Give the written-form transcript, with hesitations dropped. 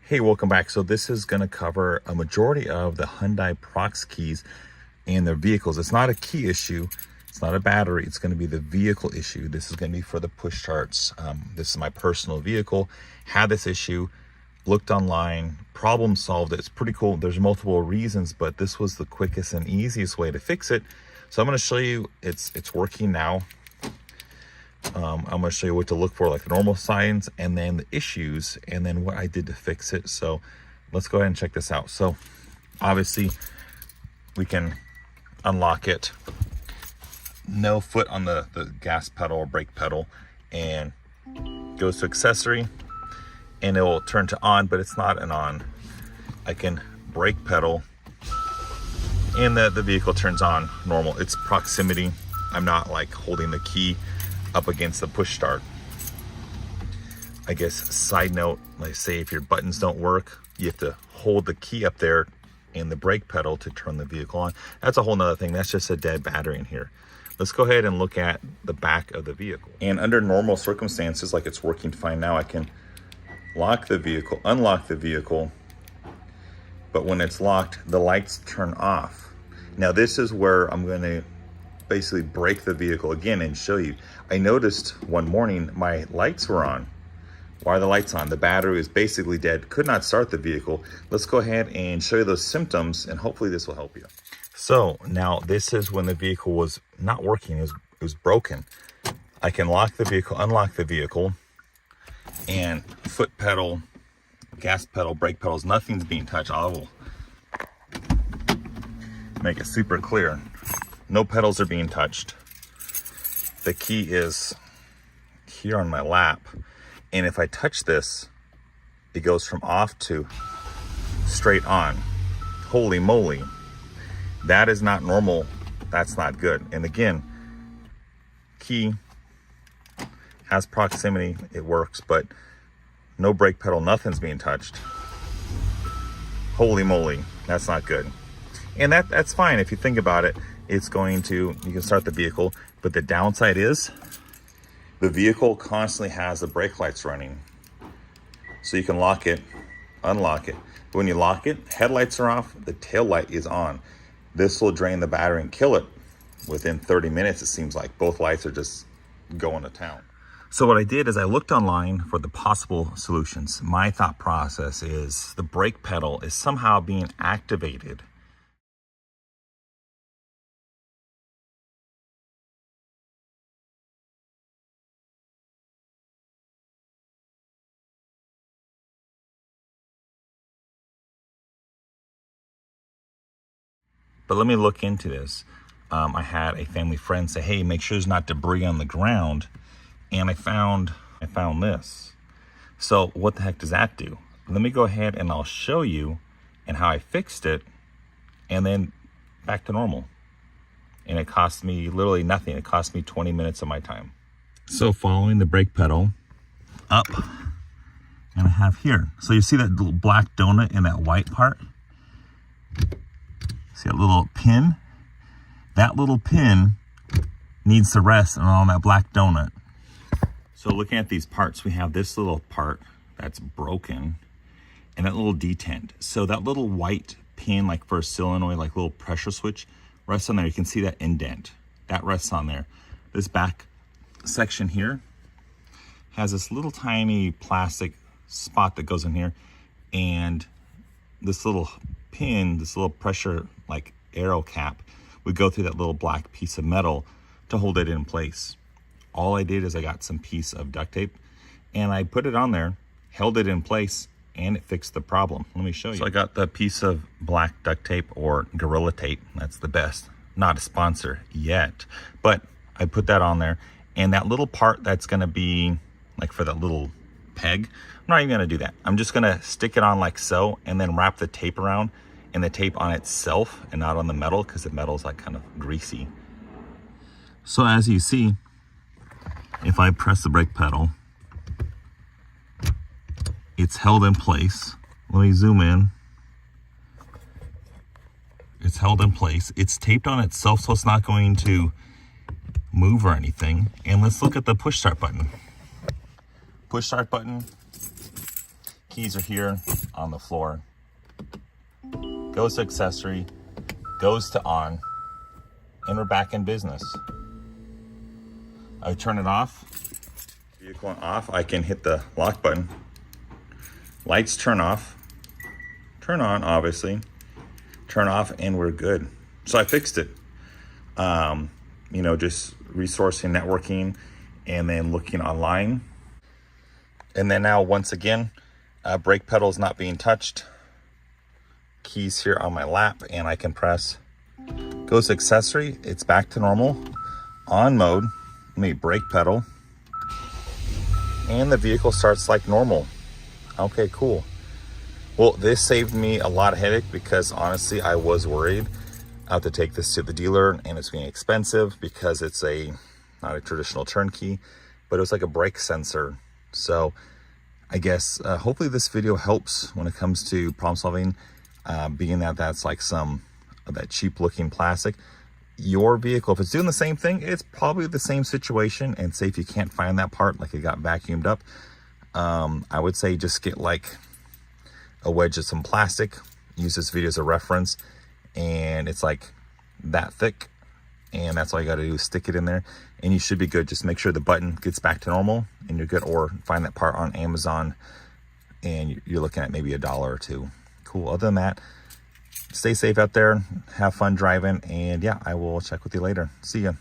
Hey, welcome back. So this is going to cover a majority of the Hyundai Prox keys and their vehicles. It's not a key issue. It's not a battery. It's going to be the vehicle issue. This is going to be for the push starts. This is my personal vehicle. Had this issue, looked online, problem solved it. It's pretty cool. There's multiple reasons, but this was the quickest and easiest way to fix it. So I'm going to show you it's working now. I'm going to show you what to look for, like the normal signs, and then the issues, and then what I did to fix it. So let's go ahead and check this out. So obviously we can unlock it. No foot on the gas pedal or brake pedal, and goes to accessory, and it will turn to on, but it's not an on. I can brake pedal, and the vehicle turns on normal. It's proximity. I'm not like holding the key up against the push start. I guess side note, like say if your buttons don't work, you have to hold the key up there and the brake pedal to turn the vehicle on. That's a whole nother thing. That's just a dead battery in here. Let's go ahead and look at the back of the vehicle. And under normal circumstances, like it's working fine now, I can lock the vehicle, unlock the vehicle, but when it's locked, the lights turn off. Now this is where I'm gonna basically brake the vehicle again and show you. I noticed one morning my lights were on. Why are the lights on? The battery is basically dead, could not start the vehicle. Let's go ahead and show you those symptoms, and hopefully this will help you. So now this is when the vehicle was not working, it was broken. I can lock the vehicle, unlock the vehicle, and foot pedal, gas pedal, brake pedals, nothing's being touched. I will make it super clear. No pedals are being touched. The key is here on my lap. And if I touch this, it goes from off to straight on. Holy moly. That is not normal. That's not good. And again, key has proximity. It works, but no brake pedal, nothing's being touched. Holy moly. That's not good. And that's fine if you think about it. It's going to, you can start the vehicle, but the downside is the vehicle constantly has the brake lights running. So you can lock it, unlock it. But when you lock it, headlights are off, the tail light is on. This will drain the battery and kill it. Within 30 minutes, it seems like both lights are just going to town. So what I did is I looked online for the possible solutions. My thought process is the brake pedal is somehow being activated. But let me look into this. I had a family friend say, hey, make sure there's not debris on the ground. And I found this. So what the heck does that do? Let me go ahead and I'll show you and how I fixed it, and then back to normal. And it cost me literally nothing. It cost me 20 minutes of my time. So following the brake pedal up, and I have here. So you see that little black donut in that white part? See that little pin? That little pin needs to rest on that black donut. So looking at these parts, we have this little part that's broken and that little detent. So that little white pin, like for a solenoid, like little pressure switch, rests on there. You can see that indent. That rests on there. This back section here has this little tiny plastic spot that goes in here, and this little pin, this little pressure like arrow cap, would go through that little black piece of metal to hold it in place. All I did is I got some piece of duct tape and I put it on there, held it in place, and it fixed the problem. Let me show you. So I got the piece of black duct tape, or Gorilla Tape. That's the best. Not a sponsor yet, but I put that on there, and that little part that's gonna be like for that little peg, I'm not even gonna do that. I'm just gonna stick it on like so, and then wrap the tape around, and the tape on itself and not on the metal, because the metal is like kind of greasy. So as you see, if I press the brake pedal, it's held in place. Let me zoom in. It's held in place. It's taped on itself, so it's not going to move or anything. And let's look at the push start button. Push start button Keys are here on the floor. Goes to accessory, goes to on, and we're back in business. I turn it off. Vehicle off, I can hit the lock button. Lights turn off, turn on, obviously, turn off, and we're good. So I fixed it. You know, just resourcing, networking, and then looking online. And then now, once again, brake pedal is not being touched. Keys here on my lap, and I can press. Goes to accessory, it's back to normal. On mode, let me brake pedal. And the vehicle starts like normal. Okay, cool. Well, this saved me a lot of headache because honestly, I was worried. I have to take this to the dealer and it's being expensive because it's not a traditional turnkey, but it was like a brake sensor. So I guess hopefully this video helps when it comes to problem solving, being that that's like some of that cheap looking plastic. Your vehicle, if it's doing the same thing, it's probably the same situation. And say if you can't find that part, like it got vacuumed up, I would say just get like a wedge of some plastic, use this video as a reference, and it's like that thick, and that's all you got to do is stick it in there and you should be good. Just make sure the button gets back to normal and you're good, or find that part on Amazon and you're looking at maybe $1 or $2. Cool. Other than that, stay safe out there, have fun driving, and yeah, I will check with you later. See ya.